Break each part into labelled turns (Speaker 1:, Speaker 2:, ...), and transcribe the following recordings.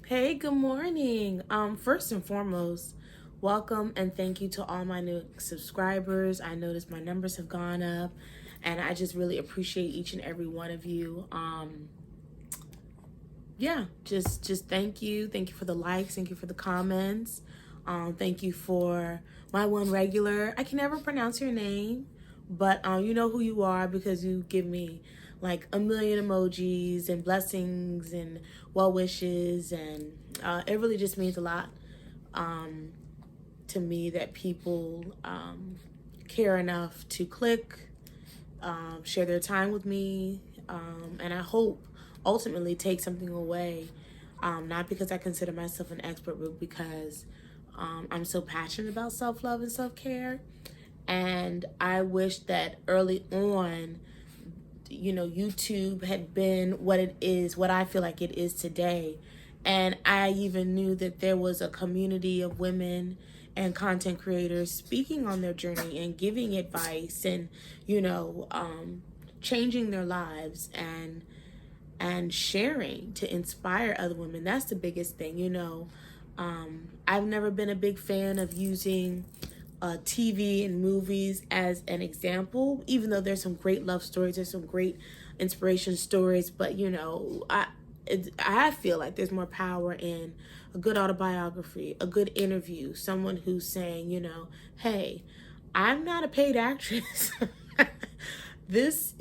Speaker 1: Hey, good morning. First and foremost, welcome and thank you to all my new subscribers. I noticed my numbers have gone up, and I just really appreciate each and every one of you. Yeah, just thank you. Thank you for the likes. Thank you for the comments. Thank you for my one regular. I can never pronounce your name, but you know who you are because you give me like a million emojis and blessings and well wishes, and it really just means a lot um, to me that people care enough to click, share their time with me, and I hope ultimately take something away. Not because I consider myself an expert, but because I'm so passionate about self love and self care. And I wish that early on, YouTube had been what it is, what I feel like it is today. And I even knew that there was a community of women and content creators speaking on their journey and giving advice and, you know, changing their lives and sharing to inspire other women. That's the biggest thing. I've never been a big fan of using TV and movies as an example, even though there's some great love stories, there's some great inspiration stories, but I feel like there's more power in a good autobiography, a good interview, someone who's saying, hey, I'm not a paid actress. This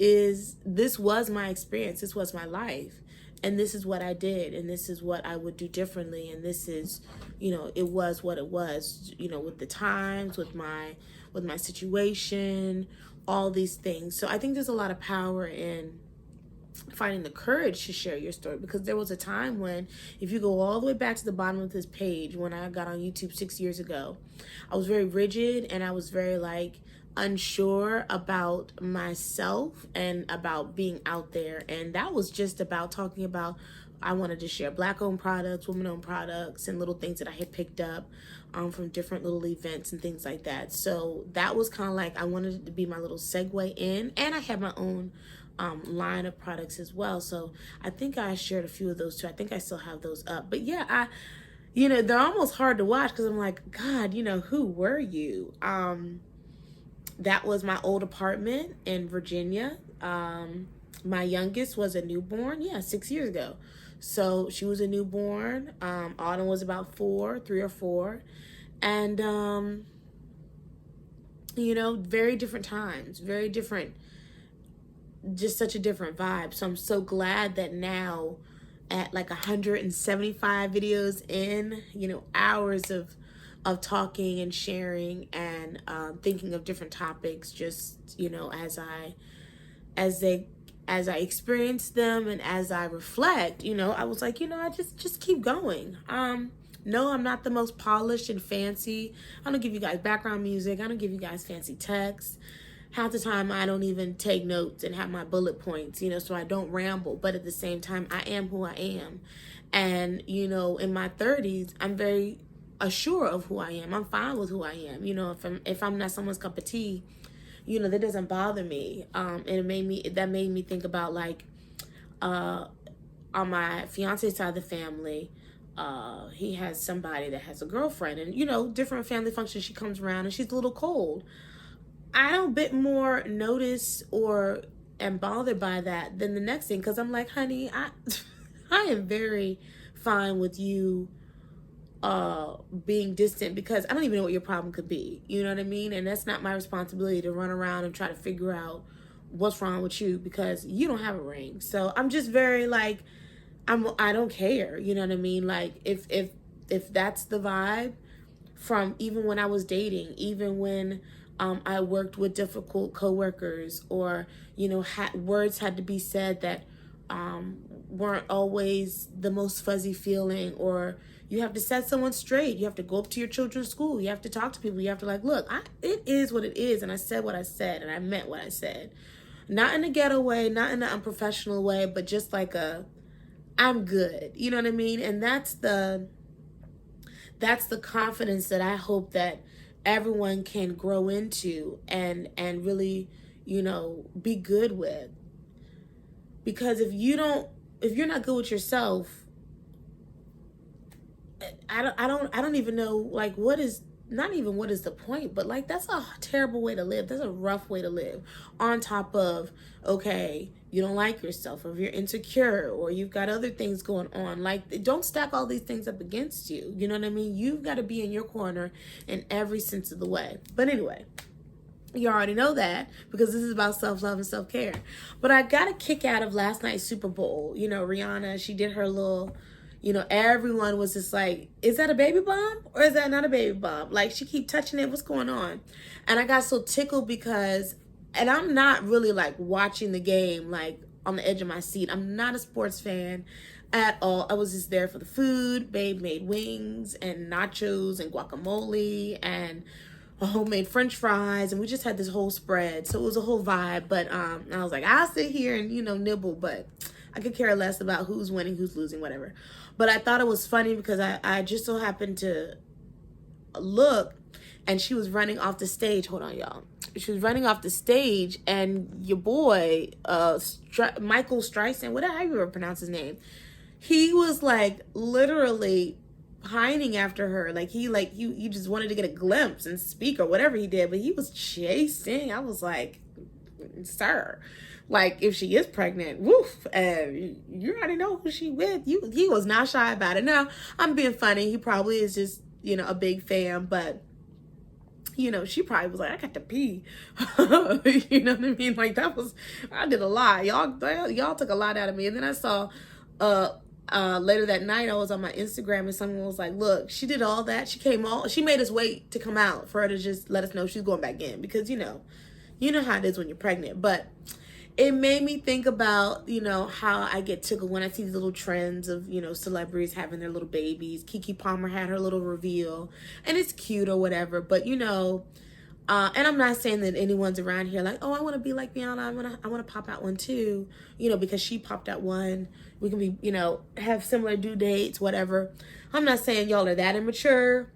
Speaker 1: was my experience, this was my life, and this is what I did, and this is what I would do differently, and this is, it was what it was, with the times, with my situation, all these things. So I think there's a lot of power in finding the courage to share your story, because there was a time when, if you go all the way back to the bottom of this page, when I got on YouTube 6 years ago, I was very rigid, and I was very unsure about myself and about being out there. And that was just about talking about, I wanted to share Black owned products, women owned products, and little things that I had picked up from different little events and things like that. So that was kind of like, I wanted it to be my little segue in. And I had my own line of products as well. So I think I shared a few of those too. I think I still have those up. But yeah, they're almost hard to watch because I'm like, God, who were you? That was my old apartment in Virginia. My youngest was a newborn, 6 years ago. So she was a newborn. Autumn was about 3 or 4. And, very different times, very different, just such a different vibe. So I'm so glad that now at 175 videos in, hours of talking and sharing and thinking of different topics, just as I experience them and as I reflect, I was like, I just keep going. No, I'm not the most polished and fancy. I don't give you guys background music. I don't give you guys fancy text. Half the time I don't even take notes and have my bullet points, so I don't ramble. But at the same time, I am who I am. And, in my 30s, I'm very assured of who I am. I'm fine with who I am. If I'm not someone's cup of tea, that doesn't bother me. And that made me think about on my fiance's side of the family, he has somebody that has a girlfriend, and different family functions, she comes around and she's a little cold. I don't bit more notice or am bothered by that than the next thing, because I'm like, honey, I am very fine with you being distant, because I don't even know what your problem could be. You know what I mean? And that's not my responsibility to run around and try to figure out what's wrong with you, because you don't have a ring. So I'm just very I don't care. You know what I mean? If that's the vibe, from even when I was dating, even when I worked with difficult coworkers, or words had to be said that weren't always the most fuzzy feeling, or you have to set someone straight. You have to go up to your children's school. You have to talk to people. You have to look, it is what it is, and I said what I said, and I meant what I said. Not in a ghetto way, not in an unprofessional way, but just I'm good. You know what I mean? And that's the confidence that I hope that everyone can grow into and really, be good with. Because if you're not good with yourself, I don't even know, like, what is, not even what is the point, but like, that's a terrible way to live. That's a rough way to live. On top of, okay, you don't like yourself, or if you're insecure, or you've got other things going on. Like, don't stack all these things up against you. You know what I mean? You've got to be in your corner in every sense of the way. But anyway, you already know that, because this is about self-love and self-care. But I got a kick out of last night's Super Bowl. You know, Rihanna, she did her little, you know, everyone was just like, is that a baby bump or is that not a baby bump? Like, she keep touching it. What's going on? And I got so tickled because, and I'm not really like watching the game, like on the edge of my seat. I'm not a sports fan at all. I was just there for the food. Babe made wings and nachos and guacamole and homemade French fries, and we just had this whole spread. So it was a whole vibe. But I was like, I'll sit here and, you know, nibble, but I could care less about who's winning, who's losing, whatever. But I thought it was funny because I just so happened to look, and she was running off the stage. Hold on, y'all. She was running off the stage, and your boy, Michael Streisand, whatever, how you ever pronounce his name, he was like literally pining after her. Like, he just wanted to get a glimpse and speak or whatever he did, but he was chasing. I was like, sir, like, if she is pregnant, woof, you already know who she with. He was not shy about it. Now, I'm being funny. He probably is just, you know, a big fan, but you know, she probably was like, I got to pee. You know what I mean? Like, I did a lot. Y'all took a lot out of me. And then I saw, later that night, I was on my Instagram, and someone was like, look, she did all that. She made us wait to come out for her to just let us know she's going back in, because, you know how it is when you're pregnant. But it made me think about, you know, how I get tickled when I see these little trends of, you know, celebrities having their little babies. Keke Palmer had her little reveal, and it's cute or whatever. But, you know, and I'm not saying that anyone's around here like, oh, I want to be like Rihanna. I want to pop out one too, you know, because she popped out one. We can be, you know, have similar due dates, whatever. I'm not saying y'all are that immature,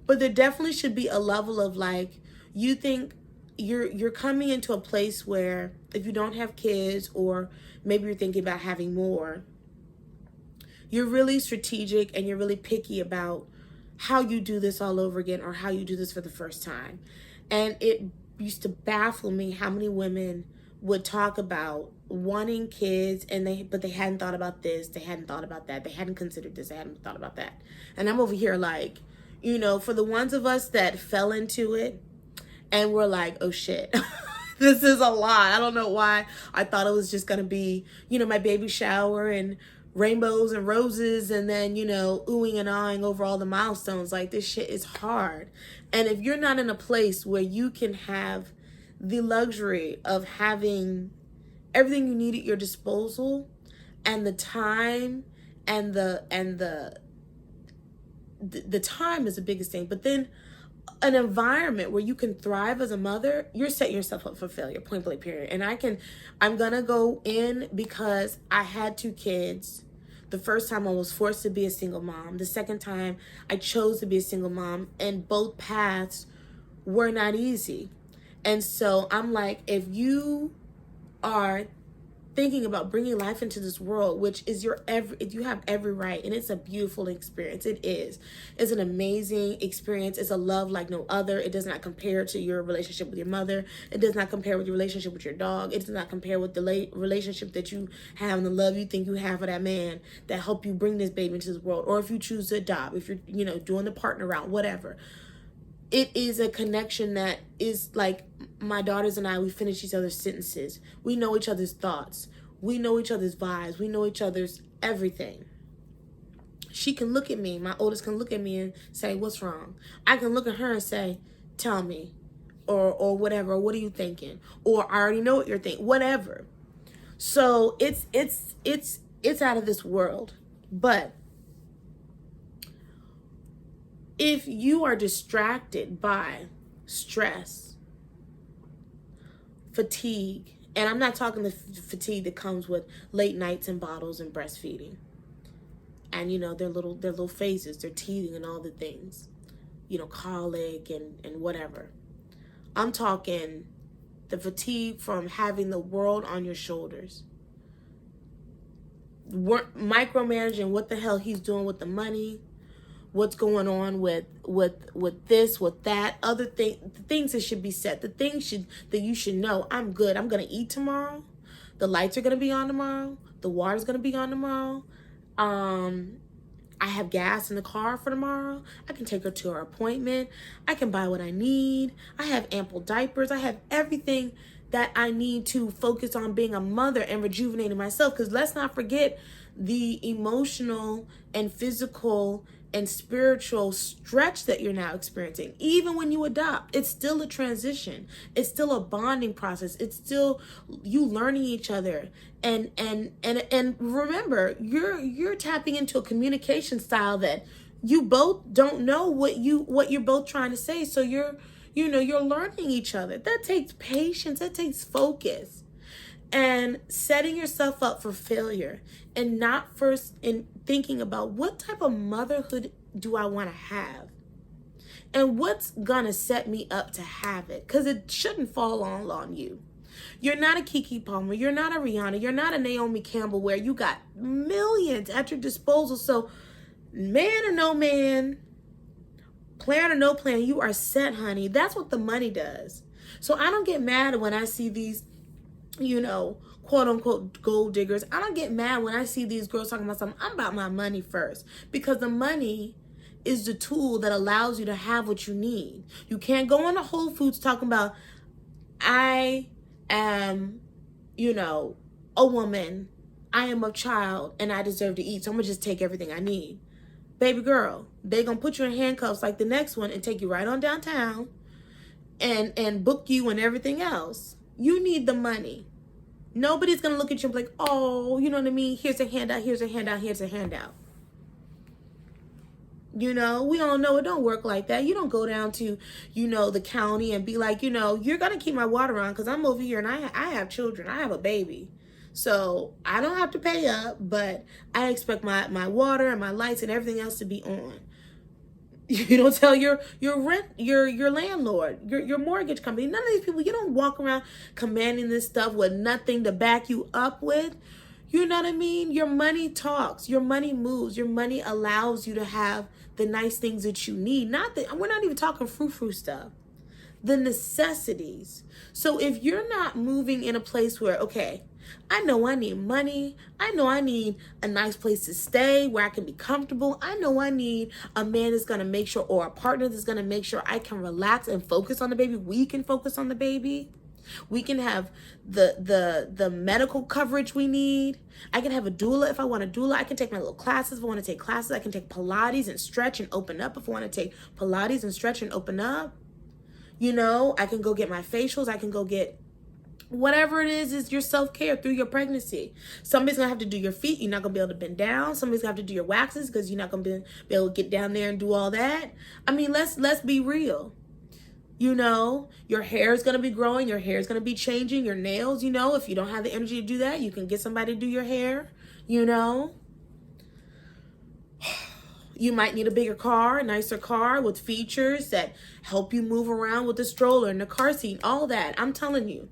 Speaker 1: but there definitely should be a level of, like, you think you're coming into a place where, if you don't have kids, or maybe you're thinking about having more, you're really strategic and you're really picky about how you do this all over again, or how you do this for the first time. And it used to baffle me how many women would talk about wanting kids, but they hadn't thought about this, they hadn't thought about that, they hadn't considered this, they hadn't thought about that. And I'm over here like, you know, for the ones of us that fell into it and we're like, oh shit, this is a lot. I don't know why I thought it was just gonna be, you know, my baby shower and rainbows and roses, and then, you know, oohing and ahhing over all the milestones. Like, this shit is hard. And if you're not in a place where you can have the luxury of having everything you need at your disposal, and the time, and the time is the biggest thing, but then an environment where you can thrive as a mother, you're setting yourself up for failure, point blank, period. And I'm gonna go in because I had 2 kids. The first time I was forced to be a single mom. The second time I chose to be a single mom, and both paths were not easy. And so I'm like, if you are thinking about bringing life into this world, which is you have every right, and it's a beautiful experience. It is. It's an amazing experience. It's a love like no other. It does not compare to your relationship with your mother. It does not compare with your relationship with your dog. It does not compare with the relationship that you have and the love you think you have for that man that helped you bring this baby into this world. Or if you choose to adopt, if you're, you know, doing the partner route, whatever. It is a connection that is like, my daughters and I, we finish each other's sentences. We know each other's thoughts. We know each other's vibes. We know each other's everything. She can look at me. My oldest can look at me and say, what's wrong? I can look at her and say, tell me. Or whatever. Or what are you thinking? Or I already know what you're thinking. Whatever. So it's out of this world. But if you are distracted by stress, fatigue, and I'm not talking the fatigue that comes with late nights and bottles and breastfeeding, and, you know, their little phases, their teething and all the things, you know, colic and whatever. I'm talking the fatigue from having the world on your shoulders, micromanaging what the hell he's doing with the money, what's going on with this, with that, other things that should be said, the things that you should know. I'm good. I'm gonna eat tomorrow. The lights are gonna be on tomorrow. The water's gonna be on tomorrow. I have gas in the car for tomorrow. I can take her to her appointment. I can buy what I need. I have ample diapers. I have everything that I need to focus on being a mother and rejuvenating myself. Because let's not forget the emotional and physical and spiritual stretch that you're now experiencing. Even when you adopt, it's still a transition. It's still a bonding process. It's still you learning each other. And remember, you're tapping into a communication style that you both don't know what you're both trying to say. So you're learning each other. That takes patience. That takes focus. And setting yourself up for failure, and not first in thinking about what type of motherhood do I want to have, and what's gonna set me up to have it, because it shouldn't fall all on you. You're not a Keke Palmer, you're not a Rihanna, you're not a Naomi Campbell where you got millions at your disposal. So man or no man, plan or no plan, you are set, honey. That's what the money does. So I don't get mad when I see these, quote unquote gold diggers. I don't get mad when I see these girls talking about something. I'm about my money first, because the money is the tool that allows you to have what you need. You can't go into Whole Foods talking about, I am, a woman, I am a child, and I deserve to eat, so I'm gonna just take everything I need. Baby girl, they gonna put you in handcuffs like the next one and take you right on downtown and book you and everything else. You need the money. Nobody's going to look at you and be like, oh, you know what I mean? Here's a handout, here's a handout, here's a handout. We all know it don't work like that. You don't go down to, the county and be like, you're going to keep my water on because I'm over here and I have children. I have a baby. So I don't have to pay up, but I expect my water and my lights and everything else to be on. You don't tell your landlord, your mortgage company. None of these people, you don't walk around commanding this stuff with nothing to back you up with. You know what I mean? Your money talks. Your money moves. Your money allows you to have the nice things that you need. We're not even talking frou-frou stuff. The necessities. So if you're not moving in a place where, okay, I know I need money. I know I need a nice place to stay where I can be comfortable. I know I need a man that's going to make sure, or a partner that's going to make sure I can relax and focus on the baby. We can focus on the baby. We can have the medical coverage we need. I can have a doula if I want a doula. I can take my little classes if I want to take classes. I can take Pilates and stretch and open up if I want to take Pilates and stretch and open up. I can go get my facials. I can go get whatever it is your self-care through your pregnancy. Somebody's going to have to do your feet. You're not going to be able to bend down. Somebody's going to have to do your waxes because you're not going to be able to get down there and do all that. I mean, let's be real. Your hair is going to be growing. Your hair is going to be changing. Your nails, if you don't have the energy to do that, you can get somebody to do your hair, You might need a bigger car, a nicer car with features that help you move around with the stroller and the car seat, all that. I'm telling you,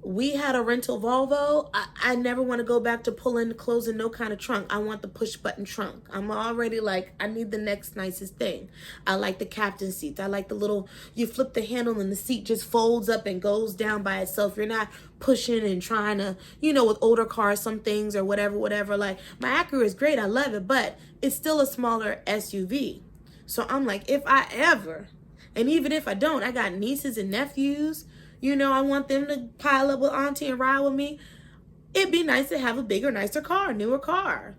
Speaker 1: we had a rental Volvo. I never want to go back to pulling the clothes in no kind of trunk. I want the push button trunk. I'm already like, I need the next nicest thing. I like the captain seats. I like the little, you flip the handle and the seat just folds up and goes down by itself. You're not pushing and trying to, with older cars, some things or whatever. Like my Acura is great. I love it, but it's still a smaller SUV. So I'm like, if I ever, and even if I don't, I got nieces and nephews, I want them to pile up with auntie and ride with me. It'd be nice to have a bigger, nicer car, newer car.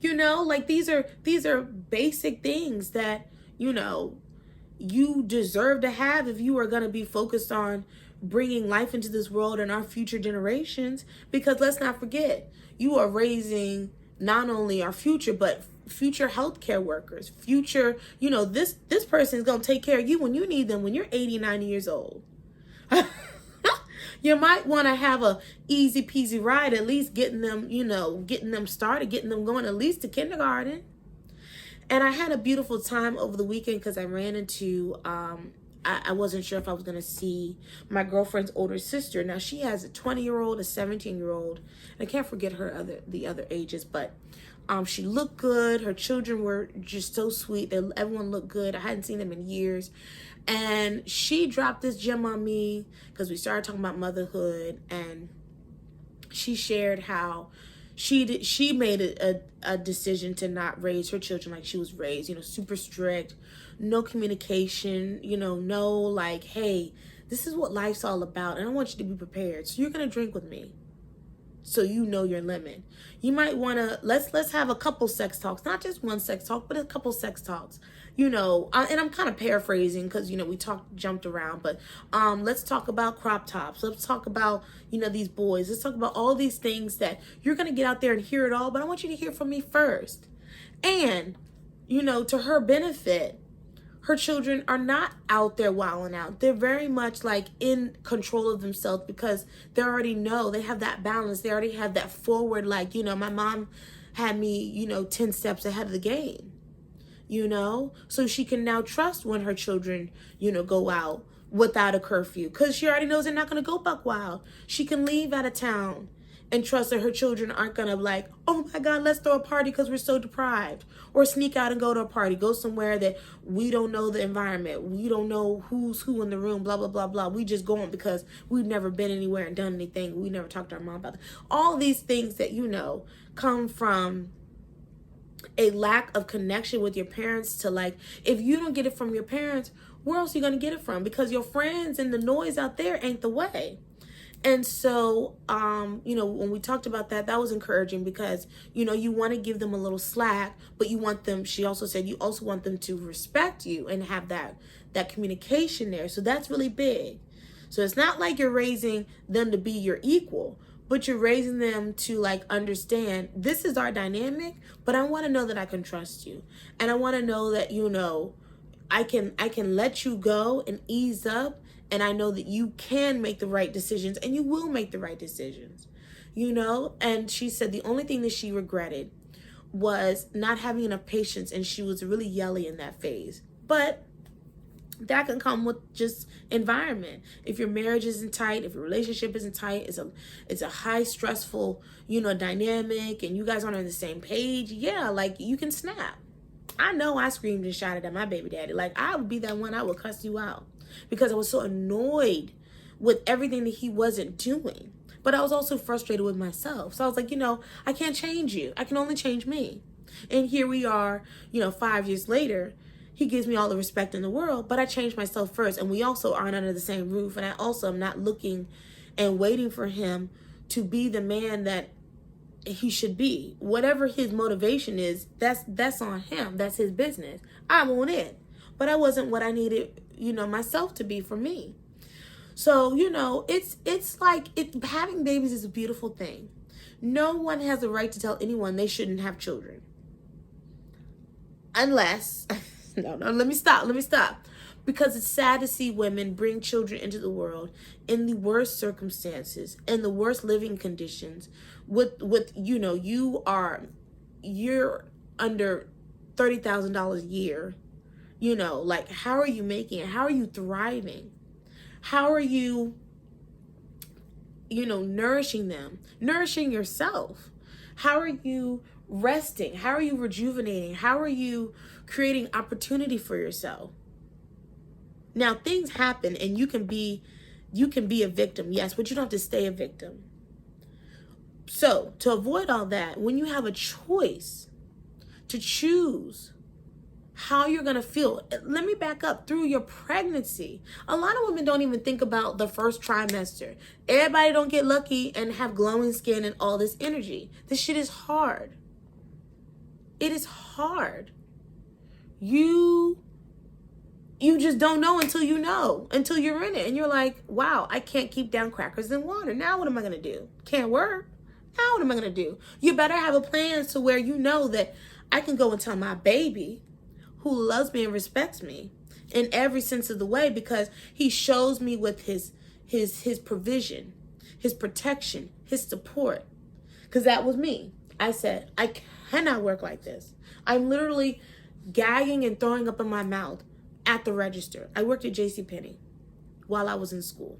Speaker 1: Like these are basic things that, you deserve to have if you are going to be focused on bringing life into this world and our future generations. Because let's not forget, you are raising not only our future, but future healthcare workers, future, this person is going to take care of you when you need them when you're 80, 90 years old. You might want to have a easy peasy ride, at least getting them, getting them started, getting them going at least to kindergarten. And I had a beautiful time over the weekend because I ran into, I wasn't sure if I was going to see my girlfriend's older sister. Now she has a 20-year-old, a 17-year-old, and I can't forget the other ages, but She looked good. Her children were just so sweet. Everyone looked good. I hadn't seen them in years. And she dropped this gem on me because we started talking about motherhood, and she shared how she made a decision to not raise her children like she was raised, super strict, no communication, no like, hey, this is what life's all about, and I want you to be prepared. So you're gonna drink with me, so you know your limit. You might want to let's have a couple sex talks, not just one sex talk, but a couple sex talks. And I'm kind of paraphrasing because we jumped around, but let's talk about crop tops. Let's talk about these boys. Let's talk about all these things that you're gonna get out there and hear it all, but I want you to hear from me first. And to her benefit, her children are not out there wilding out. They're very much like in control of themselves because they already know they have that balance. They already have that forward, like, my mom had me, 10 steps ahead of the game, so she can now trust when her children, go out without a curfew because she already knows they're not going to go buck wild. She can leave out of town and trust that her children aren't gonna like, oh my God, let's throw a party because we're so deprived, or sneak out and go to a party, go somewhere that we don't know the environment, we don't know who's who in the room, blah, blah, blah, blah. We just going because we've never been anywhere and done anything. We never talked to our mom about it. All these things that come from a lack of connection with your parents to like, if you don't get it from your parents, where else are you gonna get it from? Because your friends and the noise out there ain't the way. And so, when we talked about that, that was encouraging because, you want to give them a little slack, but she also said, you also want them to respect you and have that communication there. So that's really big. So it's not like you're raising them to be your equal, but you're raising them to like understand this is our dynamic, but I want to know that I can trust you. And I want to know that, I can let you go and ease up. And I know that you can make the right decisions and you will make the right decisions, And she said the only thing that she regretted was not having enough patience. And she was really yelly in that phase. But that can come with just environment. If your marriage isn't tight, if your relationship isn't tight, it's a high stressful, dynamic, and you guys aren't on the same page. Yeah, like you can snap. I know I screamed and shouted at my baby daddy. Like I would be that one, I would cuss you out. Because I was so annoyed with everything that he wasn't doing. But I was also frustrated with myself. So I was like, I can't change you. I can only change me. And here we are, 5 years later, he gives me all the respect in the world, but I changed myself first. And we also aren't under the same roof. And I also am not looking and waiting for him to be the man that he should be. Whatever his motivation is, that's on him. That's his business. I want it. But I wasn't what I needed, myself to be for me. So, it's like having babies is a beautiful thing. No one has the right to tell anyone they shouldn't have children. Unless, no, let me stop. Because it's sad to see women bring children into the world in the worst circumstances, in the worst living conditions, with you're under $30,000 a year. Like, how are you making it? How are you thriving? How are you, nourishing them, nourishing yourself? How are you resting? How are you rejuvenating? How are you creating opportunity for yourself? Now, things happen and you can be a victim, yes, but you don't have to stay a victim. So to avoid all that, when you have a choice to choose how you're going to feel. Let me back up. Through your pregnancy, a lot of women don't even think about the first trimester. Everybody don't get lucky and have glowing skin and all this energy. This shit is hard. It is hard. You just don't know until until you're in it. And you're like, wow, I can't keep down crackers and water. Now what am I going to do? Can't work. Now what am I going to do? You better have a plan to where you know that I can go and tell my baby, who loves me and respects me in every sense of the way, because he shows me with his provision, his protection, his support. Because that was me. I said, I cannot work like this. I'm literally gagging and throwing up in my mouth at the register. I worked at JCPenney while I was in school.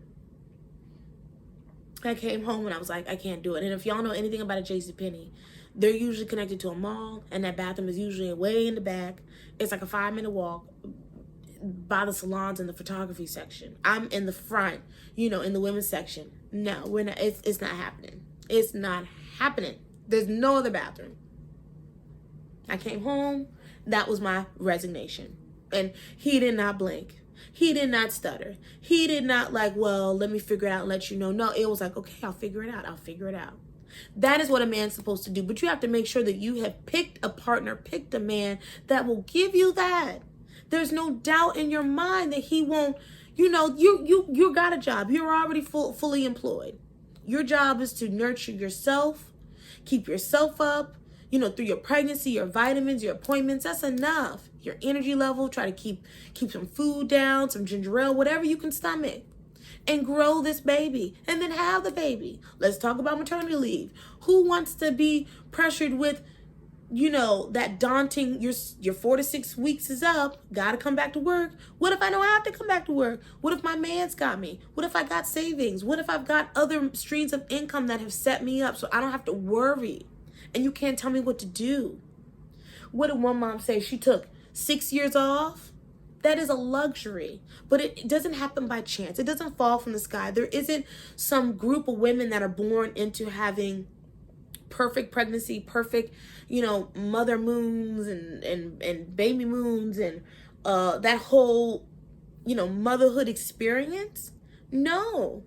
Speaker 1: I came home and I was like, I can't do it. And if y'all know anything about a JCPenney, They're usually connected to a mall, and that bathroom is usually way in the back. It's like a 5-minute walk by the salons and the photography section. I'm in the front, in the women's section. No, we're not. It's not happening. It's not happening. There's no other bathroom. I came home. That was my resignation. And he did not blink. He did not stutter. He did not well, let me figure it out and let you know. No, it was like, okay, I'll figure it out. I'll figure it out. That is what a man's supposed to do. But you have to make sure that you have picked a partner, picked a man that will give you that. There's no doubt in your mind that he won't, you got a job. You're already fully employed. Your job is to nurture yourself, keep yourself up, through your pregnancy, your vitamins, your appointments. That's enough. Your energy level, try to keep some food down, some ginger ale, whatever you can stomach. And grow this baby. And then have the baby. Let's talk about maternity leave. Who wants to be pressured with, that daunting, your 4 to 6 weeks is up, gotta come back to work. What if I don't have to come back to work? What if my man's got me? What if I got savings? What if I've got other streams of income that have set me up so I don't have to worry? And you can't tell me what to do. What did one mom say? She took 6 years off. That is a luxury, but it doesn't happen by chance. It doesn't fall from the sky. There isn't some group of women that are born into having perfect pregnancy, perfect, mother moons and baby moons and that whole, motherhood experience. No,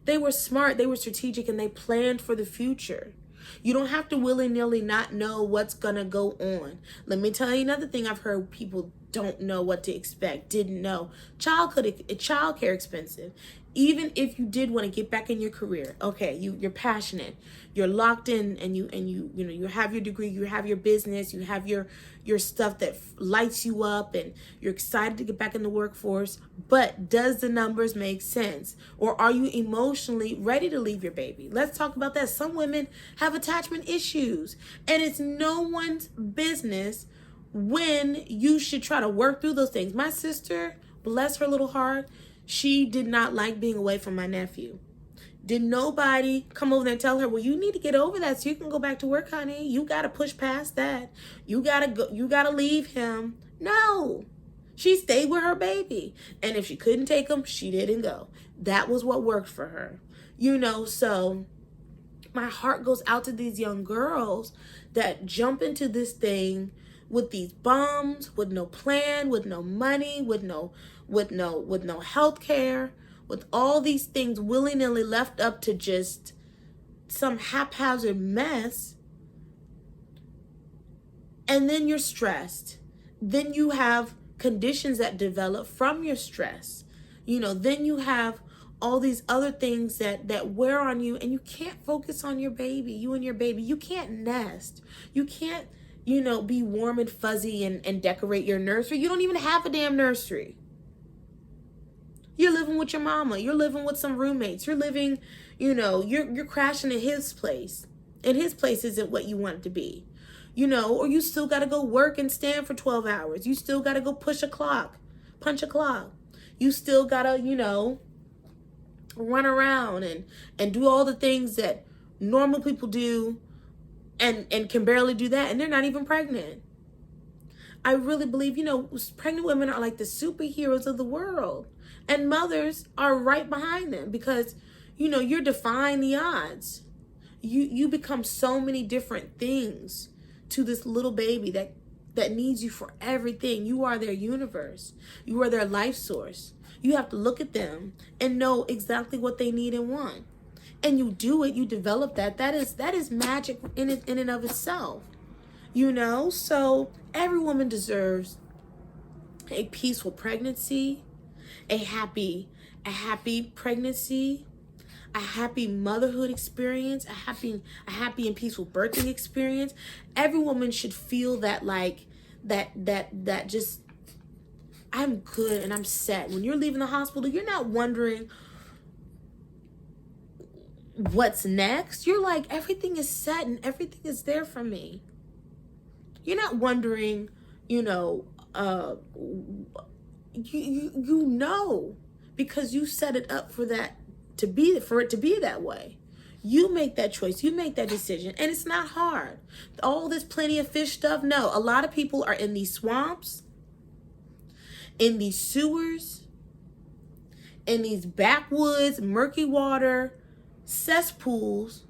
Speaker 1: they were smart, they were strategic, and they planned for the future. You don't have to willy-nilly not know what's gonna go on. Let me tell you another thing I've heard people don't know what to expect, didn't know. Childcare expensive. Even if you did want to get back in your career, okay, you're passionate, you're locked in, and you have your degree, you have your business, you have your stuff that lights you up, and you're excited to get back in the workforce. But does the numbers make sense, or are you emotionally ready to leave your baby? Let's talk about that. Some women have attachment issues, and it's no one's business when you should try to work through those things. My sister, bless her little heart, she did not like being away from my nephew. Did nobody come over there and tell her, well, you need to get over that so you can go back to work, honey. You got to push past that. You got to go. You got to leave him. No. She stayed with her baby. And if she couldn't take him, she didn't go. That was what worked for her. So my heart goes out to these young girls that jump into this thing with these bums, with no plan, with no money, with no health care, with all these things willy-nilly left up to just some haphazard mess. And then you're stressed. Then you have conditions that develop from your stress. Then you have all these other things that wear on you, and you can't focus on your baby, you and your baby. You can't nest. You can't, be warm and fuzzy and decorate your nursery. You don't even have a damn nursery. You're living with your mama. You're living with some roommates. You're living, you're crashing at his place. And his place isn't what you want it to be. Or you still got to go work and stand for 12 hours. You still got to go punch a clock. You still got to, run around and do all the things that normal people do and can barely do that. And they're not even pregnant. I really believe, pregnant women are like the superheroes of the world. And mothers are right behind them because, you're defying the odds. You become so many different things to this little baby that needs you for everything. You are their universe. You are their life source. You have to look at them and know exactly what they need and want. And you do it, you develop that. That is magic in and of itself. So every woman deserves a peaceful pregnancy, a happy pregnancy, a happy motherhood experience, a happy and peaceful birthing experience. Every woman should feel that that just, I'm good and I'm set. When you're leaving the hospital, you're not wondering what's next. You're like, everything is set and everything is there for me. You're not wondering, because you set it up for it to be that way. You make that choice. You make that decision. And it's not hard. All this plenty of fish stuff. No, a lot of people are in these swamps, in these sewers, in these backwoods, murky water, cesspools,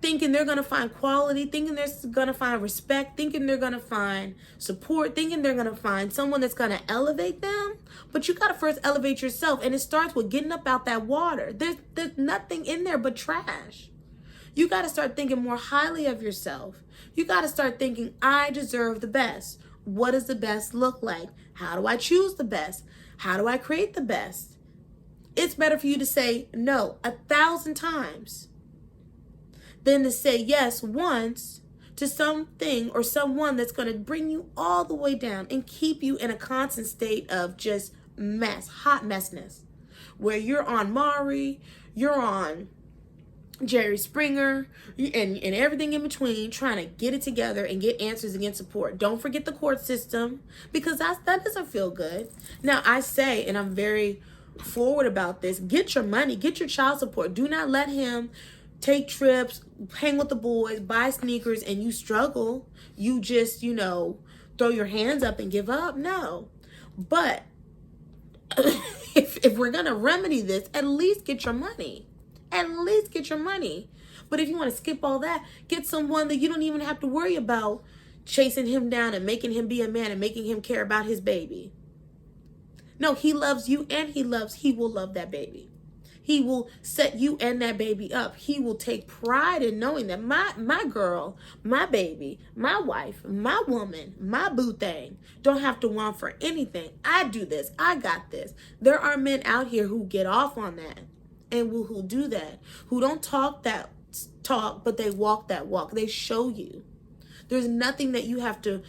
Speaker 1: thinking they're going to find quality, thinking they're going to find respect, thinking they're going to find support, thinking they're going to find someone that's going to elevate them. But you got to first elevate yourself. And it starts with getting up out that water. There's nothing in there but trash. You got to start thinking more highly of yourself. You got to start thinking, I deserve the best. What does the best look like? How do I choose the best? How do I create the best? It's better for you to say no 1,000 times than to say yes once to something or someone that's going to bring you all the way down and keep you in a constant state of just mess, hot messness, where you're on Maury, you're on Jerry Springer, and everything in between, trying to get it together and get answers and get support. Don't forget the court system, because that doesn't feel good. Now, I say, and I'm very forward about this, get your money, get your child support. Do not let him take trips, hang with the boys, buy sneakers, and you struggle. You just, throw your hands up and give up. No. But if we're going to remedy this, at least get your money. At least get your money. But if you want to skip all that, get someone that you don't even have to worry about chasing him down and making him be a man and making him care about his baby. No, he loves you, and he will love that baby. He will set you and that baby up. He will take pride in knowing that my girl, my baby, my wife, my woman, my boo thing don't have to want for anything. I do this. I got this. There are men out here who get off on that and who do that, who don't talk that talk, but they walk that walk. They show you. There's nothing that you have to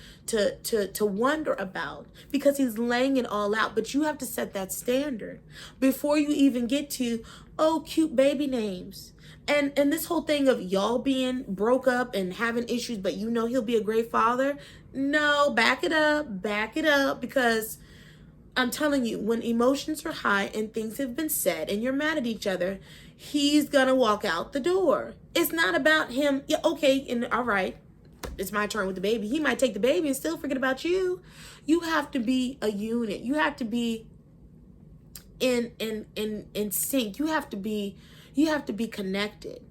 Speaker 1: wonder about, because he's laying it all out. But you have to set that standard before you even get to, oh, cute baby names. And this whole thing of y'all being broke up and having issues, but he'll be a great father. No, back it up, because I'm telling you, when emotions are high and things have been said and you're mad at each other, he's going to walk out the door. It's not about him. Yeah, okay, and all right, it's my turn with the baby. He might take the baby and still forget about you. You have to be a unit. You have to be in sync. You have to be connected.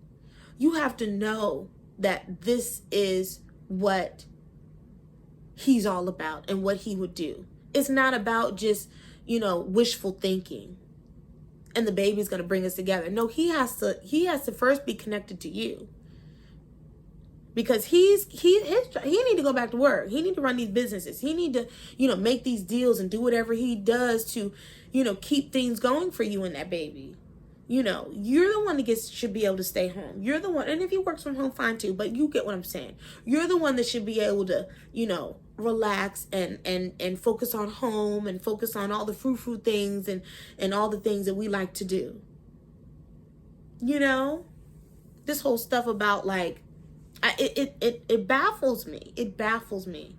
Speaker 1: You have to know that this is what he's all about and what he would do. It's not about just, wishful thinking and the baby's going to bring us together. No, he has to first be connected to you. Because he need to go back to work. He need to run these businesses. He need to, make these deals and do whatever he does to, keep things going for you and that baby. You're the one that should be able to stay home. You're the one, and if he works from home, fine too, but you get what I'm saying. You're the one that should be able to, relax and focus on home and focus on all the fruit things and all the things that we like to do. This whole stuff about it baffles me. It baffles me.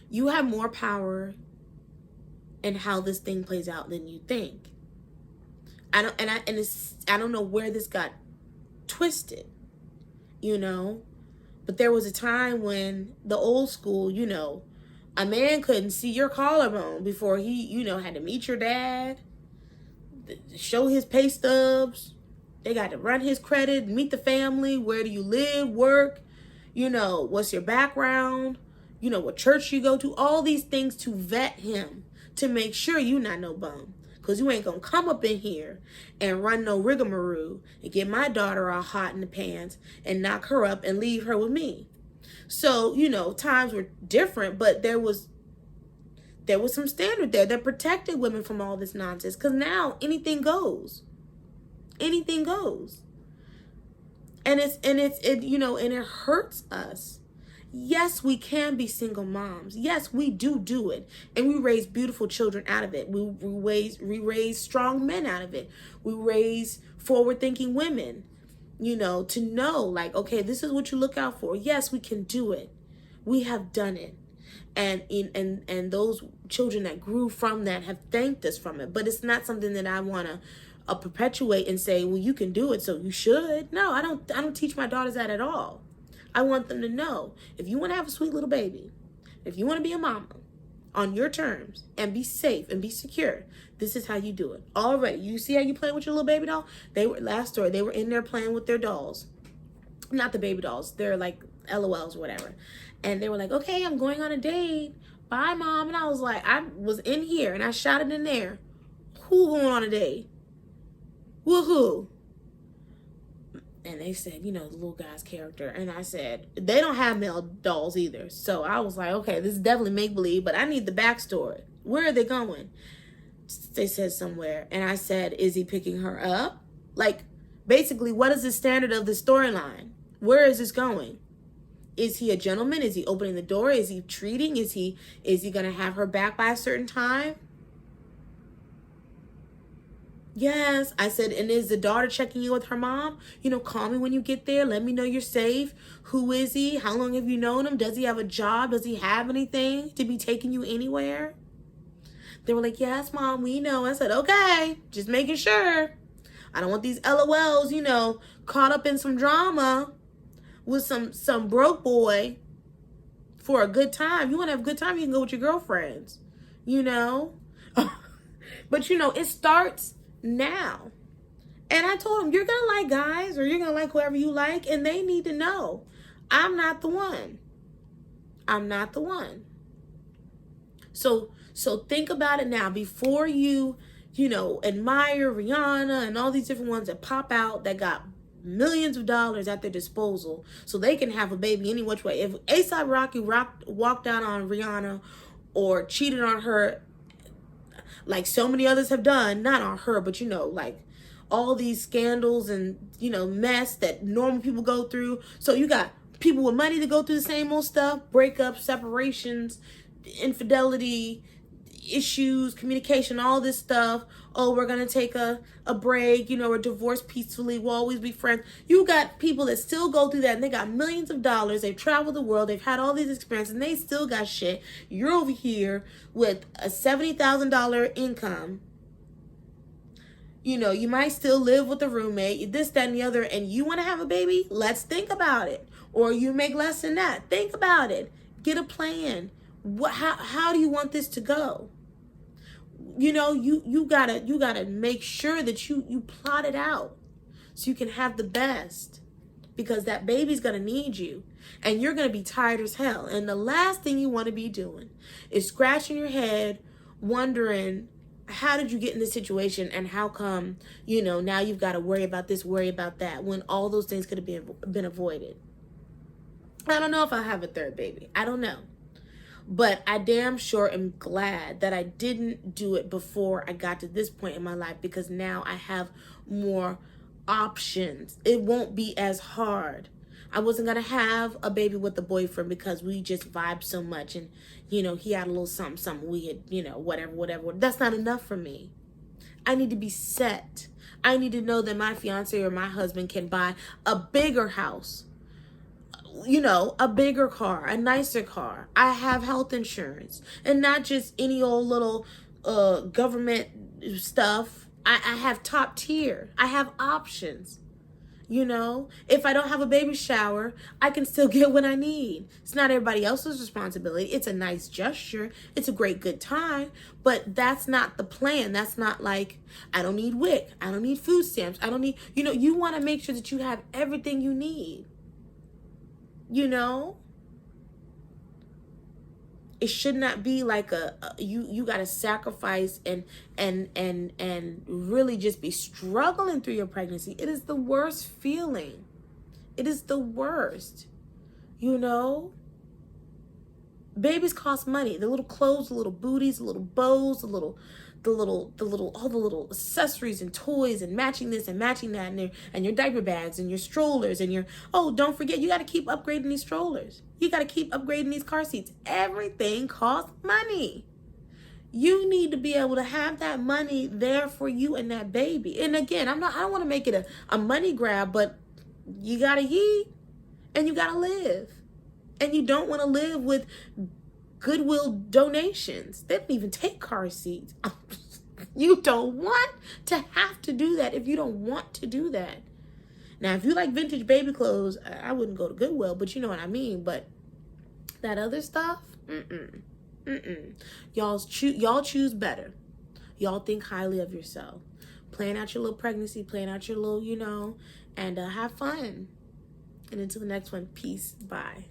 Speaker 1: You have more power in how this thing plays out than you think. I don't know where this got twisted, but there was a time when the old school, a man couldn't see your collarbone before he, had to meet your dad, show his pay stubs. They got to run his credit, meet the family. Where do you live, work? What's your background? What church you go to? All these things to vet him, to make sure you not no bum. Because you ain't going to come up in here and run no rigmarole and get my daughter all hot in the pants and knock her up and leave her with me. So, times were different, but there was some standard there that protected women from all this nonsense. Because now anything goes. Anything goes. And it hurts us. Yes, we can be single moms. Yes, we do it. And we raise beautiful children out of it. We raise strong men out of it. We raise forward-thinking women, to know, okay, this is what you look out for. Yes, we can do it. We have done it. And those children that grew from that have thanked us from it. But it's not something that I want to perpetuate and say, well, you can do it, so you should. No, I don't teach my daughters that at all. I want them to know, if you want to have a sweet little baby, if you want to be a mama on your terms and be safe and be secure, this is how you do it. Already, you see how you play with your little baby doll? They were, last story, they were in there playing with their dolls. Not the baby dolls. They're like LOLs or whatever. And they were like, okay, I'm going on a date. Bye, Mom. And I was like, I was in here and I shouted in there, who going on a date? Woohoo. And they said, you know, the little guy's character. And I said, they don't have male dolls either. So I was like, okay, this is definitely make-believe, but I need the backstory. Where are they going? They said somewhere. And I said, is he picking her up? Like, basically, what is the standard of the storyline? Where is this going? Is he a gentleman? Is he opening the door? Is he treating? Is he going to have her back by a certain time? Yes. I said, and is the daughter checking in with her mom? You know, call me when you get there. Let me know you're safe. Who is he? How long have you known him? Does he have a job? Does he have anything to be taking you anywhere? They were like, yes, Mom, we know. I said, okay, just making sure. I don't want these LOLs, you know, caught up in some drama with some broke boy for a good time. You want to have a good time, you can go with your girlfriends, you know. But, you know, it starts now. And I told him, you're going to like guys, or you're going to like whoever you like, and they need to know I'm not the one. I'm not the one. So think about it now before you know, admire Rihanna and all these different ones that pop out that got millions of dollars at their disposal so they can have a baby any which way. If A$AP Rocky walked out on Rihanna or cheated on her, like so many others have done, not on her, but you know, like all these scandals and, you know, mess that normal people go through. So you got people with money to go through the same old stuff, breakups, separations, infidelity, issues, communication, all this stuff. Oh, we're gonna take a break, you know, we're divorced peacefully, we'll always be friends. You got people that still go through that, and they got millions of dollars, they've traveled the world, they've had all these experiences, and they still got shit. You're over here with a $70,000 income. You know, you might still live with a roommate, this, that, and the other, and you want to have a baby? Let's think about it. Or you make less than that. Think about it. Get a plan. How do you want this to go? You know, you gotta make sure that you plot it out so you can have the best, because that baby's gonna need you and you're gonna be tired as hell. And the last thing you want to be doing is scratching your head wondering, how did you get in this situation, and how come, you know, now you've got to worry about this, worry about that, when all those things could have been avoided. I don't know if I'll have a third baby. I don't know. But I damn sure am glad that I didn't do it before I got to this point in my life, because now I have more options. It won't be as hard. I wasn't going to have a baby with a boyfriend because we just vibed so much, and, you know, he had a little something, we had, you know, whatever. That's not enough for me. I need to be set. I need to know that my fiance or my husband can buy a bigger house, you know, a bigger car, a nicer car. I have health insurance, and not just any old little government stuff. I have top tier. I have options. You know, if I don't have a baby shower, I can still get what I need. It's not everybody else's responsibility. It's a nice gesture. It's a great good time, but that's not the plan. That's not like, I don't need WIC. I don't need food stamps. I don't need, you know, you want to make sure that you have everything you need. You know, it should not be like you got to sacrifice and really just be struggling through your pregnancy. It is the worst feeling. It is the worst. You know, babies cost money. The little clothes, the little booties, the little bows, all the little accessories and toys and matching this and matching that, and your diaper bags and your strollers and don't forget, you got to keep upgrading these strollers. You got to keep upgrading these car seats. Everything costs money. You need to be able to have that money there for you and that baby. And again, I don't want to make it a money grab, but you got to eat and you got to live. And you don't want to live with Goodwill donations. They don't even take car seats. You don't want to have to do that if you don't want to do that. Now, if you like vintage baby clothes, I wouldn't go to Goodwill, but you know what I mean. But that other stuff, y'all choose better. Y'all think highly of yourself. Plan out your little pregnancy, plan out your little, and have fun. And until the next one, peace. Bye.